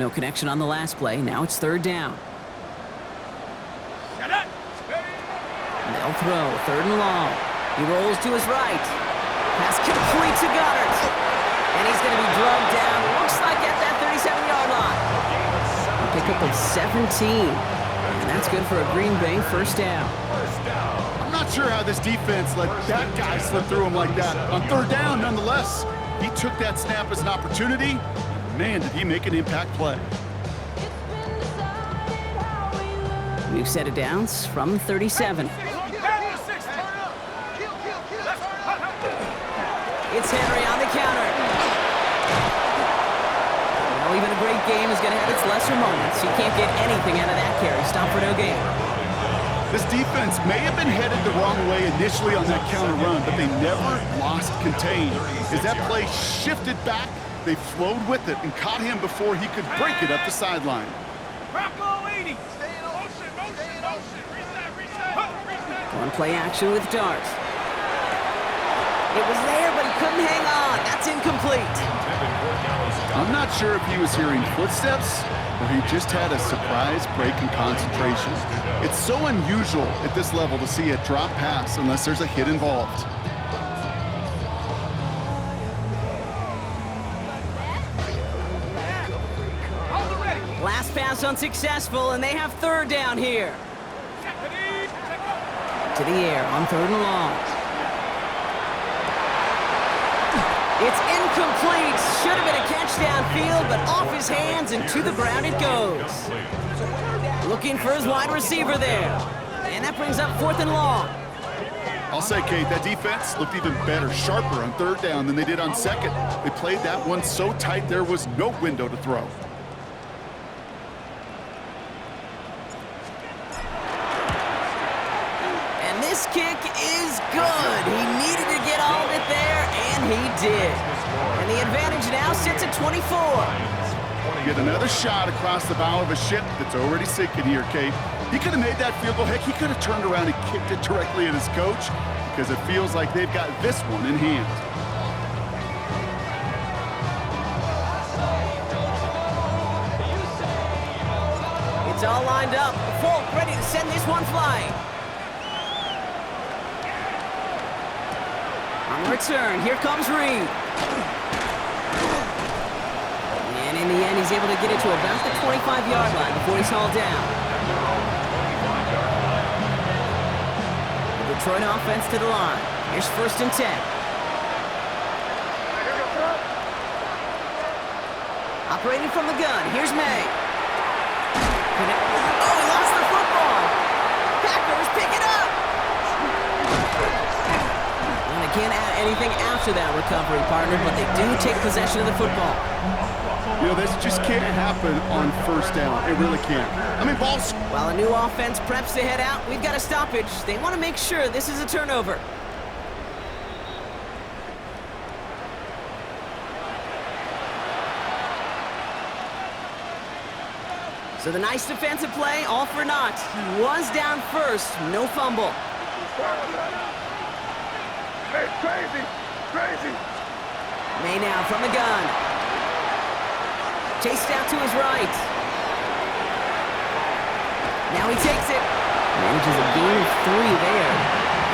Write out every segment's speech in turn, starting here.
No connection on the last play. Now it's third down. They'll throw. Third and long. He rolls to his right. Pass complete to Goddard. And he's going to be drugged down. Looks like at that 37-yard line. A pickup of 17. And that's good for a Green Bay first down. I'm not sure how this defense let that guy slip through him like that. On third down, nonetheless, he took that snap as an opportunity. Man, did he make an impact play. New set of downs from 37. It's Henry on the counter. Well, even a great game is going to have its lesser moments. He can't get anything out of that carry. Stop for no gain. This defense may have been headed the wrong way initially on that counter run, but they never lost contain. As that play shifted back, they flowed with it and caught him before he could break it up the sideline. One play action with Dart. It was there, but he couldn't hang on. That's incomplete. I'm not sure if he was hearing footsteps or he just had a surprise break in concentration. It's so unusual at this level to see a drop pass unless there's a hit involved. Last pass unsuccessful, and they have third down here. To the air on third and long. It's incomplete. Should have been a catch downfield, but off his hands and to the ground it goes. Looking for his wide receiver there. And that brings up fourth and long. I'll say, Kate, that defense looked even better, sharper on third down than they did on second. They played that one so tight there was no window to throw. This kick is good. He needed to get all of it there, and he did. And the advantage now sits at 24. Get another shot across the bow of a ship that's already sinking here, Kate. He could have made that field goal. Heck, he could have turned around and kicked it directly at his coach because it feels like they've got this one in hand. It's all lined up. Folk ready to send this one flying. On return, here comes Reed. And in the end, he's able to get it to about the 25-yard line before he's hauled down. The Detroit offense to the line. Here's first and 10. Operating from the gun, here's May. Oh, he lost the football. Packers pick it up. Can't add anything after that recovery, partner, but they do take possession of the football. You know, this just can't happen on first down. It really can't. I mean, balls. While a new offense preps to head out, we've got a stoppage. They want to make sure this is a turnover. So the nice defensive play, all for naught. He was down first, no fumble. Hey, crazy! May now from the gun. Chased out to his right. Now he takes it. Manages a gain of 3 there.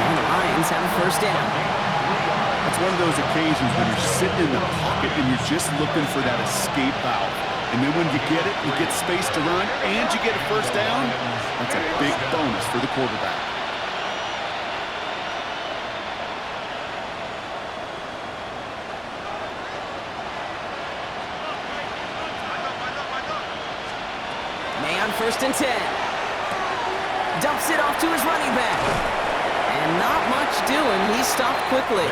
And the Lions have a first down. It's one of those occasions when you're sitting in the pocket and you're just looking for that escape valve. And then when you get it, you get space to run, and you get a first down. That's a big bonus for the quarterback. First and 10. Dumps it off to his running back. And not much doing. He's stopped quickly.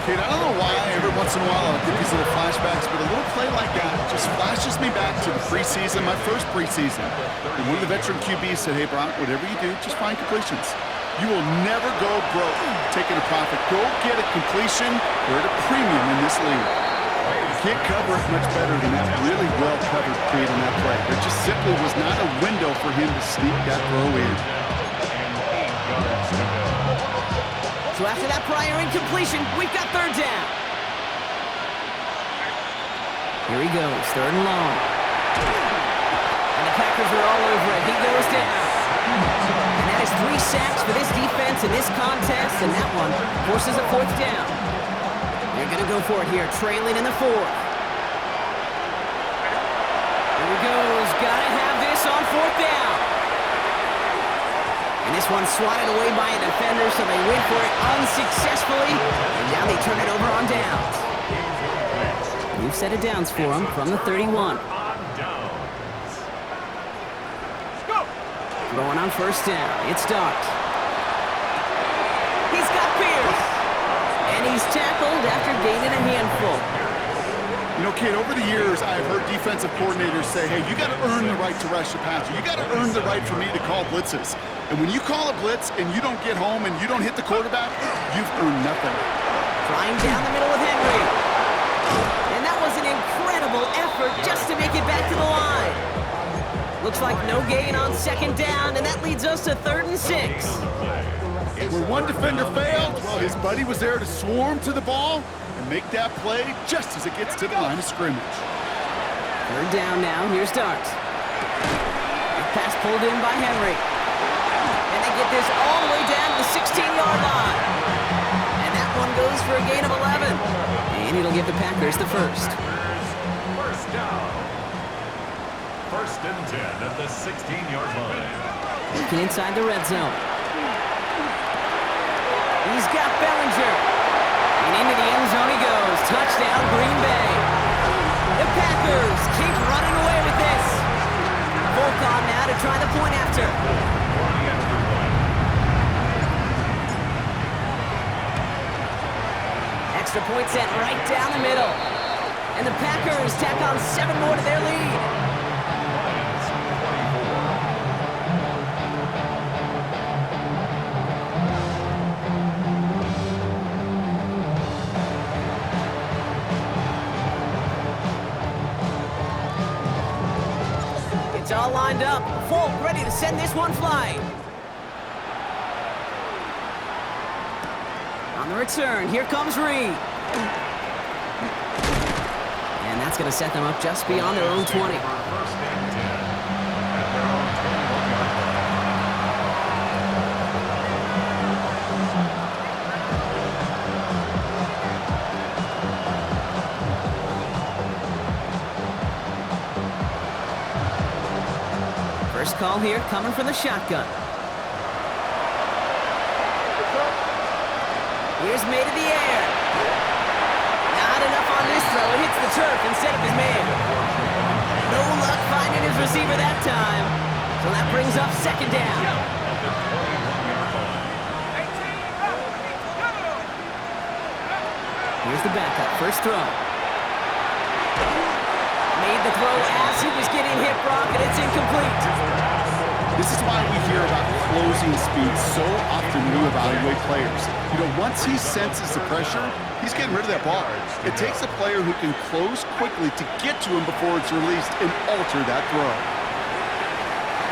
Kate, I don't know why every once in a while I get these little flashbacks, but a little play like that just flashes me back to the preseason, my first preseason. And one of the veteran QBs said, hey, Brock, whatever you do, just find completions. You will never go broke taking a profit. Go get a completion. We're at a premium in this league. Can't cover it much better than that really well-covered Kate on that play. There just simply was not a window for him to sneak that throw in. So after that prior incompletion, we've got third down. Here he goes, third and long. And the Packers are all over it. He goes down. And that is 3 sacks for this defense in this contest, and that one forces a 4th down. They're going to go for it here, trailing in the 4th. Here he goes. Got to have this on 4th down. And this one's swatted away by a defender, so they wait for it unsuccessfully. And now they turn it over on downs. New set of downs for them from the 31. Going on 1st down. It's Dart. He's got Pierce. And he's tackled after gaining a handful. You know, kid, over the years, I've heard defensive coordinators say, hey, you got to earn the right to rush the passer. You got to earn the right for me to call blitzes. And when you call a blitz and you don't get home and you don't hit the quarterback, you've earned nothing. Flying down the middle with Henry. And that was an incredible effort just to make it back to the line. Looks like no gain on 2nd down, and that leads us to 3rd and 6. Where one defender failed, well, his buddy was there to swarm to the ball and make that play just as it gets to the line of scrimmage. 3rd down now. Here's Dart. Pass pulled in by Henry. And they get this all the way down to the 16-yard line. And that one goes for a gain of 11. And it'll give the Packers the 1st. 1st down. 1st and 10 at the 16-yard line. Looking inside the red zone. He's got Bellinger. And into the end zone he goes. Touchdown, Green Bay. The Packers keep running away with this. Folk on now to try the point after. Extra point set right down the middle. And the Packers tack on 7 more to their lead. It's all lined up. Folk ready to send this one flying. On the return, here comes Reed. And that's going to set them up just beyond their own 20. First call here coming from the shotgun. Here's made in the air. Not enough on this throw. It hits the turf instead of his man. No luck finding his receiver that time. So that brings up 2nd down. Here's the backup. First throw. Made the throw as he was getting hit, Brock, and it's incomplete. This is why we hear about closing speed so often when you evaluate players. You know, once he senses the pressure, he's getting rid of that ball. It takes a player who can close quickly to get to him before it's released and alter that throw.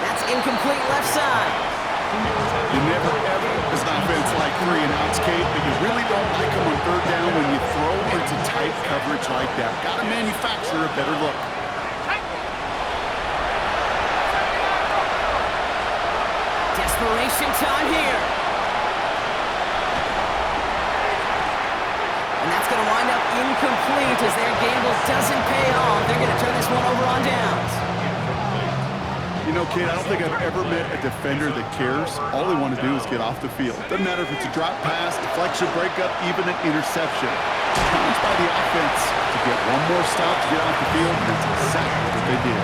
That's incomplete left side. You never, ever, as an offense like 3-and-outs, Kate, but you really don't like them on 3rd down when you throw into tight coverage like that. Got to manufacture a better look. Desperation time here. And that's going to wind up incomplete as their gamble doesn't pay off. They're going to turn this one over on downs. You know, kid, I don't think I've ever met a defender that cares. All they want to do is get off the field. Doesn't matter if it's a drop pass, deflection, breakup, even an interception. Challenged by the offense to get one more stop to get off the field, and that's exactly what they did.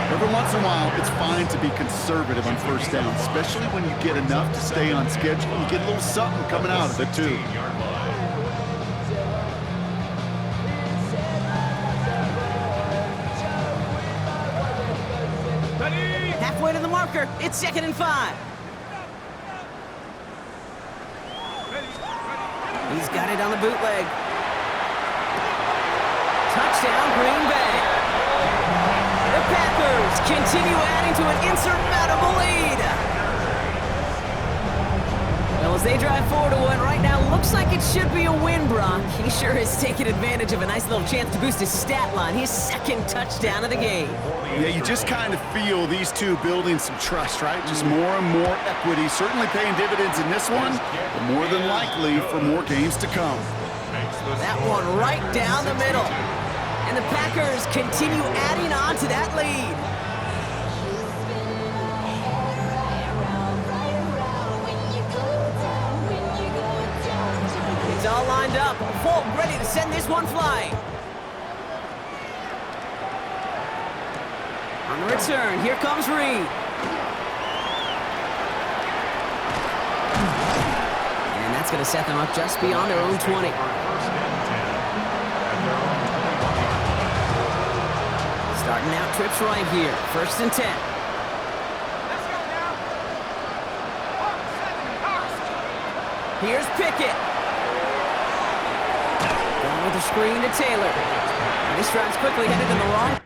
Every once in a while, it's fine to be conservative on 1st down, especially when you get enough to stay on schedule. You get a little something coming out of it, too. Halfway to the marker. It's 2nd and 5. He's got it on the bootleg. Touchdown, Green Bay. The Packers continue adding to an insurmountable lead. Well, as they drive forward to what right now looks like it should be a win, Brock. He sure is taking advantage of a nice little chance to boost his stat line. His second touchdown of the game. Yeah, you just kind of feel these two building some trust, right? Just more and more equity. Certainly paying dividends in this one, but more than likely for more games to come. That one right down the middle. And the Packers continue adding on to that lead. It's all lined up. Folk ready to send this one flying. On the return, here comes Reed. And that's going to set them up just beyond their own 20. Starting out trips right here. 1st and 10. Here's Pickett. Going with the screen to Taylor. And this drive's quickly headed in the wrong.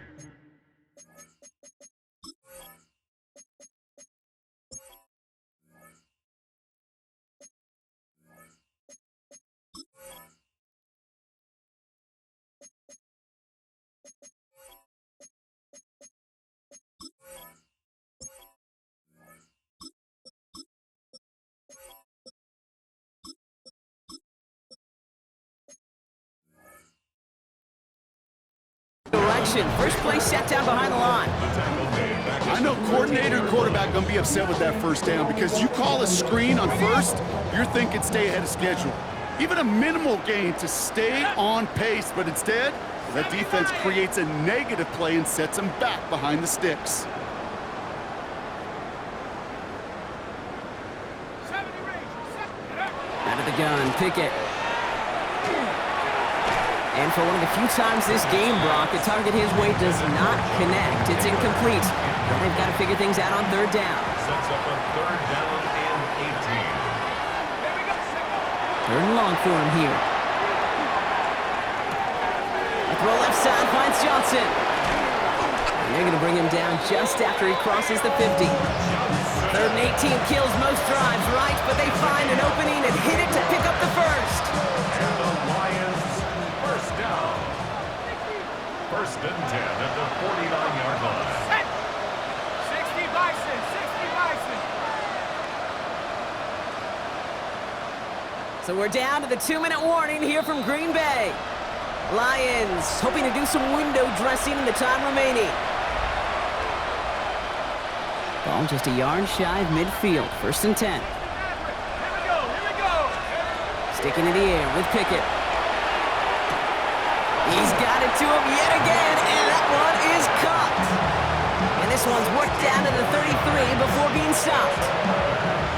Direction. First play set down behind the line. I know coordinator and quarterback going to be upset with that first down because you call a screen on first, you're thinking stay ahead of schedule. Even a minimal gain to stay on pace, but instead, that defense creates a negative play and sets them back behind the sticks. Out of the gun, Pickett. And for one of the few times this game, Brock, the target his way does not connect. It's incomplete. But they've got to figure things out on 3rd down. Sets up a 3rd down and 18. 3rd and long for him here. A throw left side finds Johnson. And they're going to bring him down just after he crosses the 50. 3rd and 18 kills most drives, right? But they find an opening and hit it to pick up the first. And the Lions, 1st down. 1st and 10 at the 49-yard line. 60 Bison, 60 Bison. So we're down to the 2-minute warning here from Green Bay. Lions hoping to do some window dressing in the time remaining. Ball just a yard shy of midfield. 1st and 10. Here we go. Sticking in the air with Pickett. He's got it to him yet again, and that one is caught. And this one's worked down to the 33 before being stopped.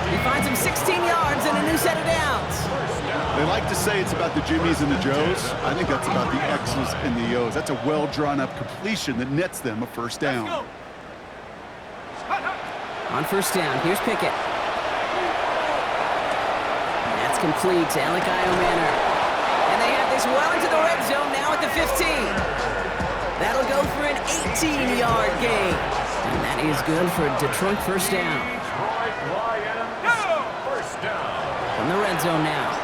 He finds him 16 yards and a new set of downs. They like to say it's about the Jimmies and the Joes. I think that's about the X's and the O's. That's a well-drawn-up completion that nets them a 1st down. On 1st down, here's Pickett. That's complete to Alec Manor. And they have this well into the red zone now at the 15. That'll go for an 18-yard gain. And that is good for Detroit 1st down. Detroit Lions, 1st down. From the red zone now.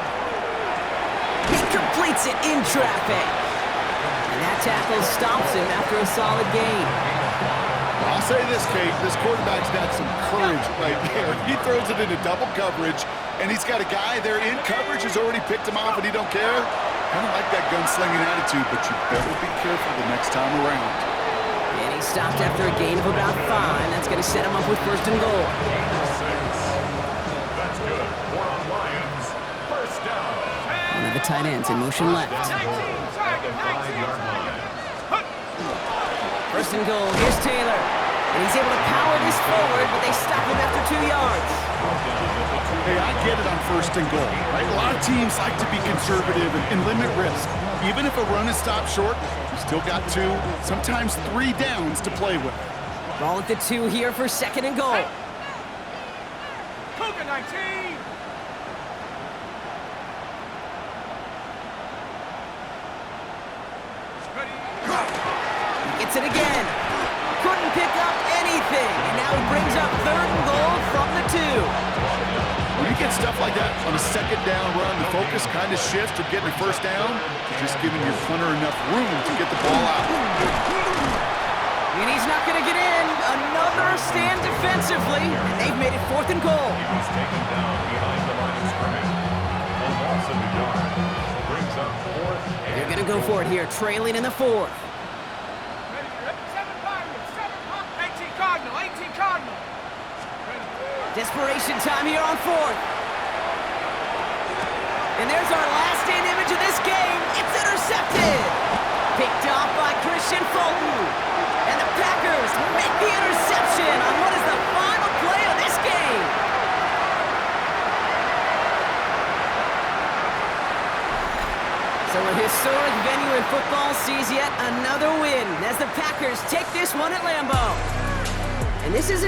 He completes it in traffic. And that tackle stops him after a solid gain. I'll say this, Kate, this quarterback's got some courage right there. He throws it into double coverage, and he's got a guy there in coverage who's already picked him off, and he don't care. Kind of like that gunslinging attitude, but you better be careful the next time around. And he stopped after a gain of about 5. That's going to set him up with 1st and goal. That's good for the Lions. 1st down. One of the tight ends in motion left. 5-yard line. 1st and goal. Here's Taylor. And he's able to power this forward, but they stop him after 2 yards. Hey, I get it on 1st and goal, right? A lot of teams like to be conservative and limit risk. Even if a run is stopped short, you still got 2, sometimes 3 downs to play with. Ball at the 2 here for 2nd and goal. Cougar 19. Gets it again. Couldn't pick up anything. And now he brings up 3rd and goal from the 2. When you get stuff like that on a second down run, the focus kind of shifts from getting a first down to just giving your punter enough room to get the ball out. And he's not going to get in. Another stand defensively, and they've made it 4th and goal. He was taken down behind the line of scrimmage. A loss of a yard brings up 4th and They're going to go for it here, trailing in the 4th. 18 Cardinal, 18 Cardinal. Desperation time here on 4th. And there's our last stand image of this game. It's intercepted. Picked off by Christian Fulton. And the Packers make the interception on what is the final play of this game. So a historic venue in football sees yet another win as the Packers take this one at Lambeau. And this is